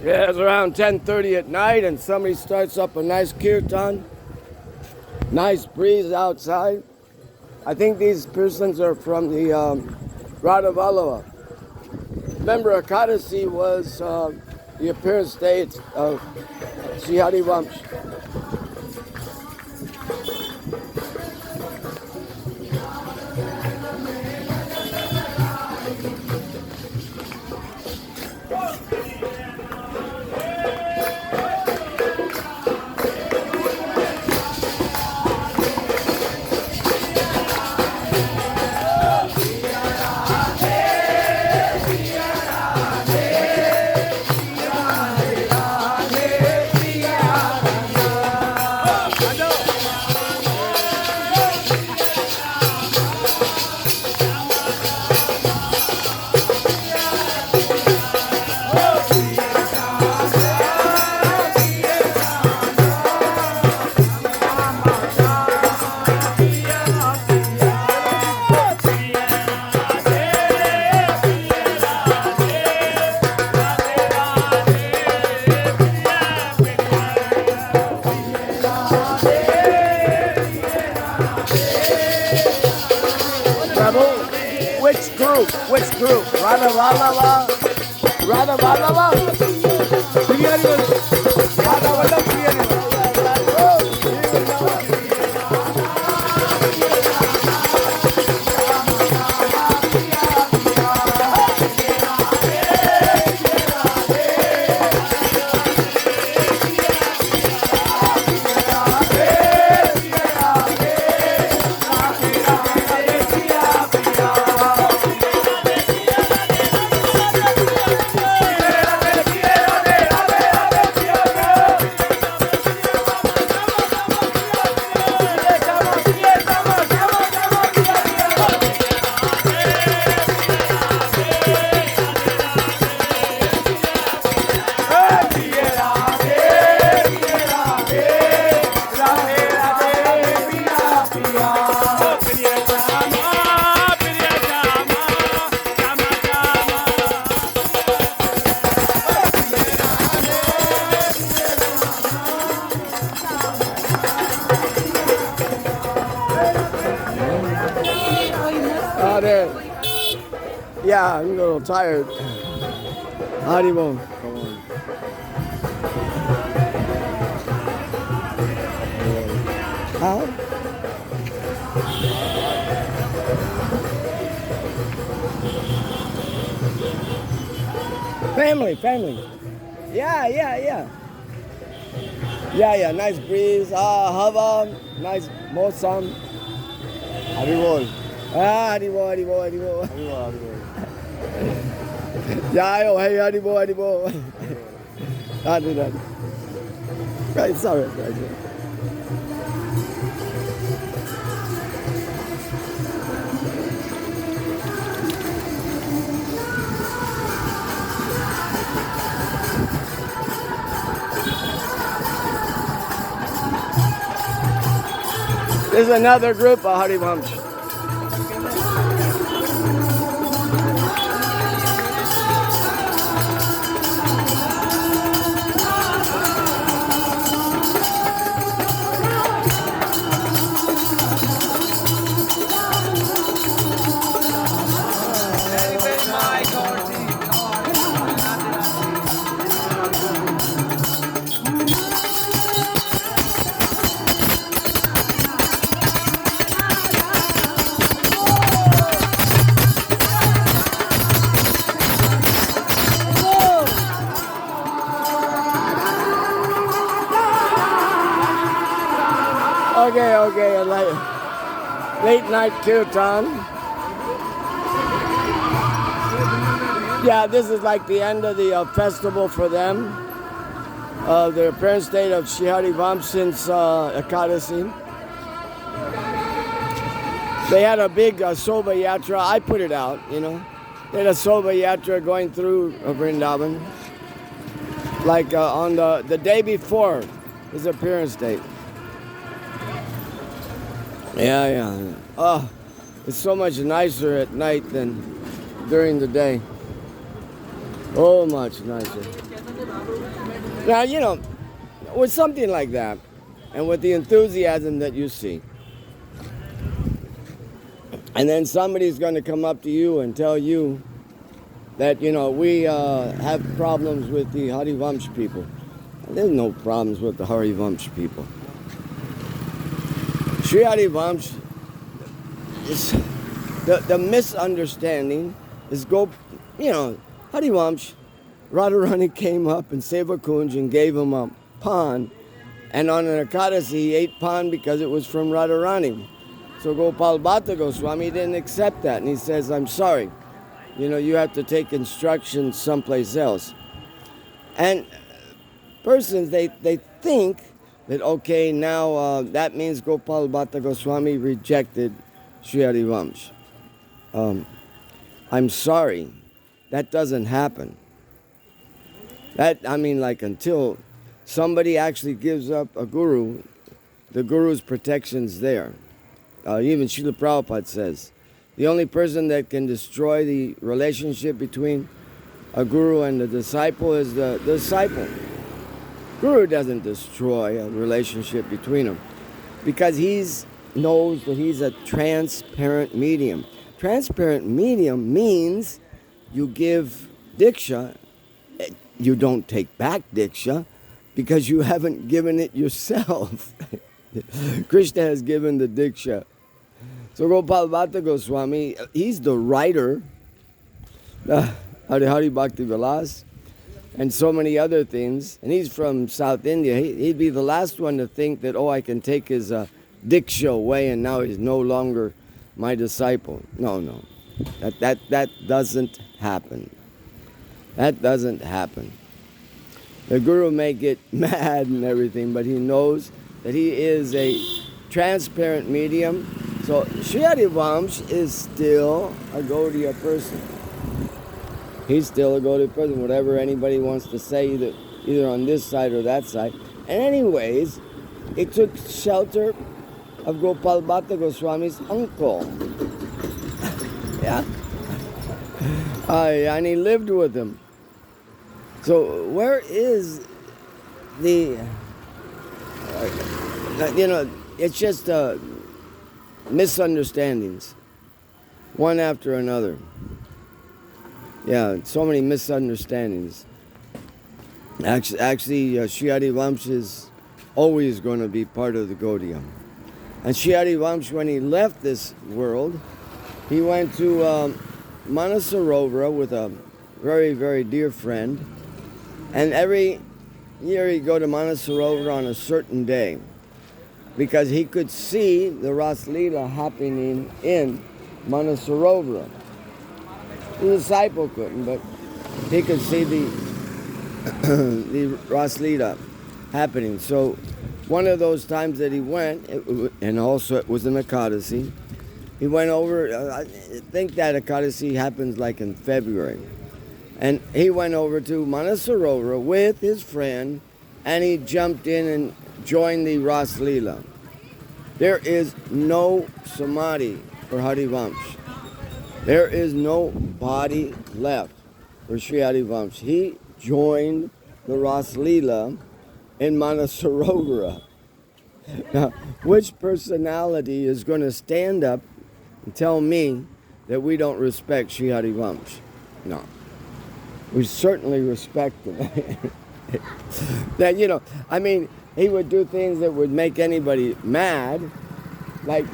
Yeah, it's around 10:30 at night, and somebody starts up a nice kirtan. Nice breeze outside. I think these persons are from the Radha Vallabha. Remember, Ekadasi was the appearance date of Srihari Vamsh. Which group? Radha Vallabha? Radha Vallabha? Radha Vallabha. Yeah, I'm a little tired. Haribol. Come on. How? Family. Yeah. Yeah. Nice breeze. Hava. Nice mosam. Haribol. Haribol. Jayo, hey, Haribol. That. Right, sorry. This is another group of Harivamsh. Okay, late night kirtan. Yeah, this is like the end of the festival for them. Their appearance date of Srihari Vamsh since Ekadasi. They had a big Sobha Yatra. I put it out, you know. They had a Sobha Yatra going through Vrindavan. Like on the day before his appearance date. Yeah. Oh, it's so much nicer at night than during the day. Oh, much nicer. Now, with something like that, and with the enthusiasm that you see, and then somebody's going to come up to you and tell you that, we have problems with the Harivamsh people. There's no problems with the Harivamsh people. Sri Harivamsh, the misunderstanding is Harivamsh, Radharani came up and Sevakunj and gave him a pan, and on an Ekadasi he ate pan because it was from Radharani. So Gopal Bhatta Goswami didn't accept that, and he says, I'm sorry, you have to take instructions someplace else. And persons, they think that, okay, now that means Gopal Bhatta Goswami rejected Sri Harivamsh. I'm sorry, that doesn't happen. Until somebody actually gives up a guru, the guru's protection's there. Even Srila Prabhupada says, the only person that can destroy the relationship between a guru and the disciple is the disciple. Guru doesn't destroy a relationship between them because he knows that he's a transparent medium. Transparent medium means you give Diksha, you don't take back Diksha because you haven't given it yourself. Krishna has given the Diksha. So Gopal Bhatta Goswami, he's the writer, Hari Bhakti Vilas, and so many other things. And he's from South India. He'd be the last one to think that, I can take his Diksha away and now he's no longer my disciple. No. That doesn't happen. That doesn't happen. The Guru may get mad and everything, but he knows that he is a transparent medium. So Sri Harivamsh is still a Gaudiya person. He's still a Gaudiya person, whatever anybody wants to say, either on this side or that side. And anyways, he took shelter of Gopal Bhatta Goswami's uncle. Yeah? And he lived with him. So where is the, it's just misunderstandings, one after another. Yeah, so many misunderstandings. Actually, Sri Harivamsh is always going to be part of the Gaudiya. And Sri Harivamsh, when he left this world, he went to Manasarovara with a very, very dear friend. And every year he'd go to Manasarovara on a certain day because he could see the Ras Leela happening in Manasarovara. The disciple couldn't, but he could see the Ras Leela happening. So one of those times that he went, and also it was an Ekadasi, he went over, I think that Ekadasi happens like in February. And he went over to Manasarovara with his friend, and he jumped in and joined the Ras Leela. There is no samadhi for Harivamsh. There is no body left for Sri Harivamsh. He joined the Ras Leela in Manasarovara. Now, which personality is going to stand up and tell me that we don't respect Sri Harivamsh? No. We certainly respect him. That, he would do things that would make anybody mad. Like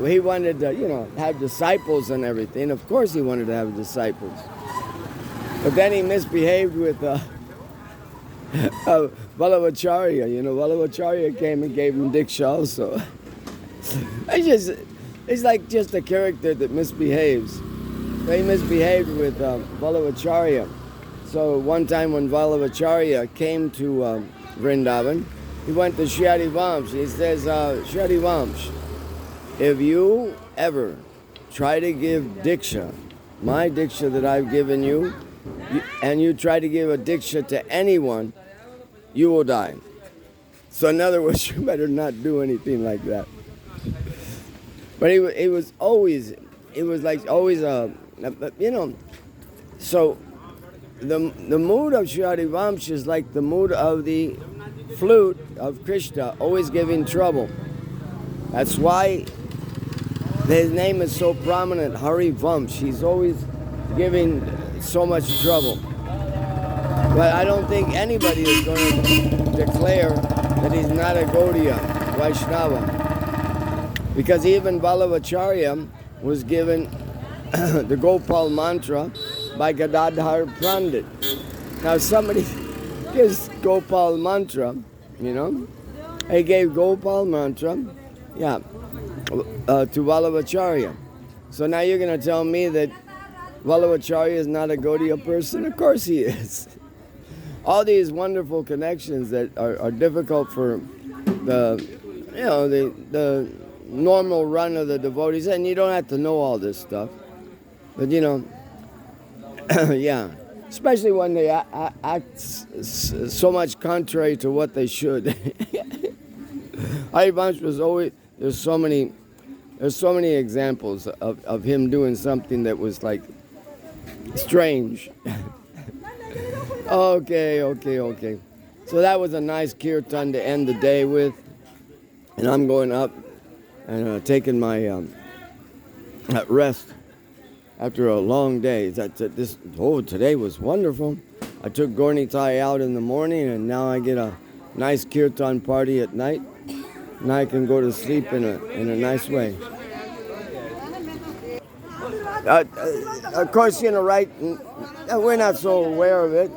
he wanted to, have disciples and everything. Of course he wanted to have disciples. But then he misbehaved with Vallavacharya. Vallavacharya came and gave him Diksha also. He's like just a character that misbehaves. He misbehaved with Vallavacharya. So one time when Vallavacharya came to Vrindavan, he went to Sri Harivamsh. He says, Sri Harivamsh, if you ever try to give Diksha, my Diksha that I've given you, and you try to give a Diksha to anyone, you will die. So in other words, you better not do anything like that. But he was always, Sri So the mood of Shri Harivamsh is like the mood of the flute of Krishna, always giving trouble. That's why his name is so prominent, Harivamsh. He's always giving so much trouble. But I don't think anybody is going to declare that he's not a Gaudiya, Vaishnava. Because even Ballavacharya was given the Gopal mantra by Gadadhar Pandit. Now if somebody gives Gopal mantra, he gave Gopal mantra, to Ballavacharya. So now you're going to tell me that Ballavacharya is not a Gaudiya person? Of course he is. All these wonderful connections that are difficult for the normal run of the devotees, and you don't have to know all this stuff, but yeah, especially when they act so much contrary to what they should. Harivansh was always, there's so many examples of him doing something that was like strange. Okay. So that was a nice kirtan to end the day with. And I'm going up and taking my rest after a long day. Today was wonderful. I took Gornitai out in the morning, and now I get a nice kirtan party at night. And I can go to sleep in a nice way. Of course, right, we're not so aware of it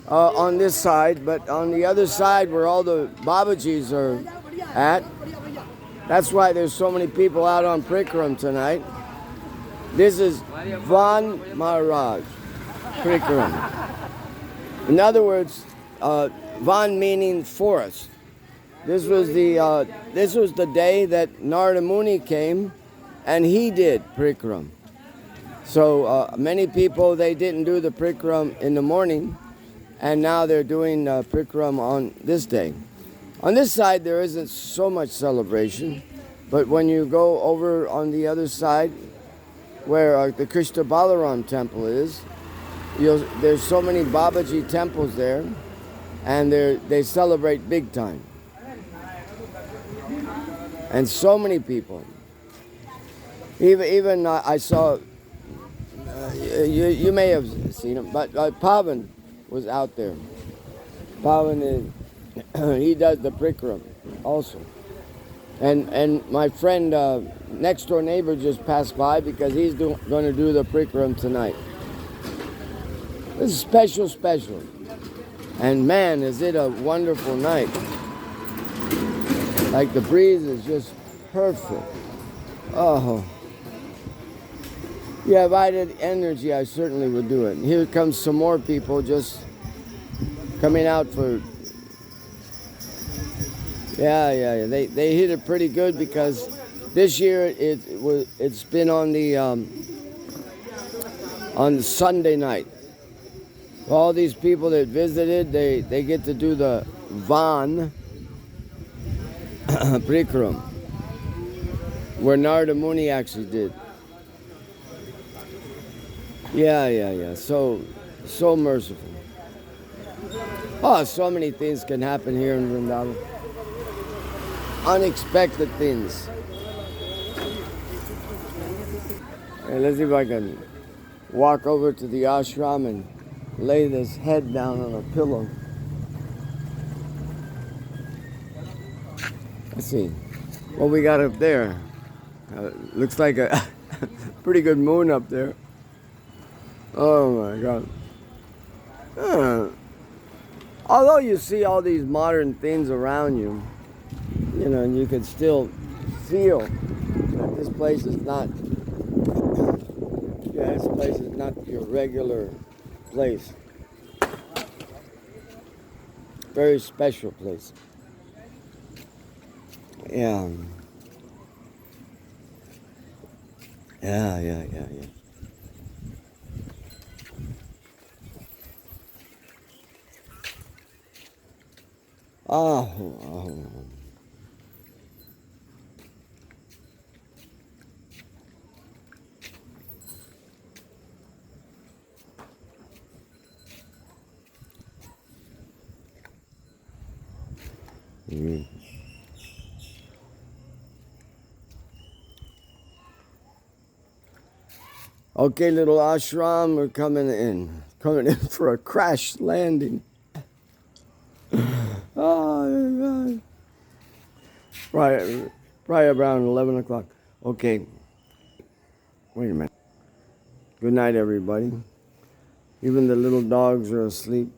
on this side, but on the other side where all the Babajis are at, that's why there's so many people out on Parikrama tonight. This is Van Maharaj Parikrama. In other words, Van meaning forest. This was the day that Narada Muni came, and he did Parikrama. So many people, they didn't do the Parikrama in the morning, and now they're doing Parikrama on this day. On this side, there isn't so much celebration, but when you go over on the other side, where the Krishna Balaram temple is, there's so many Babaji temples there, and they celebrate big time. And so many people. Even I saw, you may have seen him, but Pavan was out there. Pavan he does the Parikrama also. And my friend, next door neighbor, just passed by because he's going to do the Parikrama tonight. This is special. And man, is it a wonderful night. Like the breeze is just perfect. Oh. Yeah, if I had energy, I certainly would do it. And here comes some more people just coming out for... Yeah. They hit it pretty good because this year it's been on the Sunday night. All these people that visited, they get to do the Van Parikrama, where Narada Muni actually did. Yeah. So merciful. Oh, so many things can happen here in Vrindavan. Unexpected things. Hey, let's see if I can walk over to the ashram and lay this head down on a pillow. Let's see what we got up there. Looks like a pretty good moon up there. Oh my God. Although you see all these modern things around you, and you can still feel that this place is not your regular place. Very special place. Yeah. Oh. Mhm. Okay, little ashram, we're coming in. Coming in for a crash landing. Oh, God. Probably around 11 o'clock. Okay, wait a minute. Good night, everybody. Even the little dogs are asleep.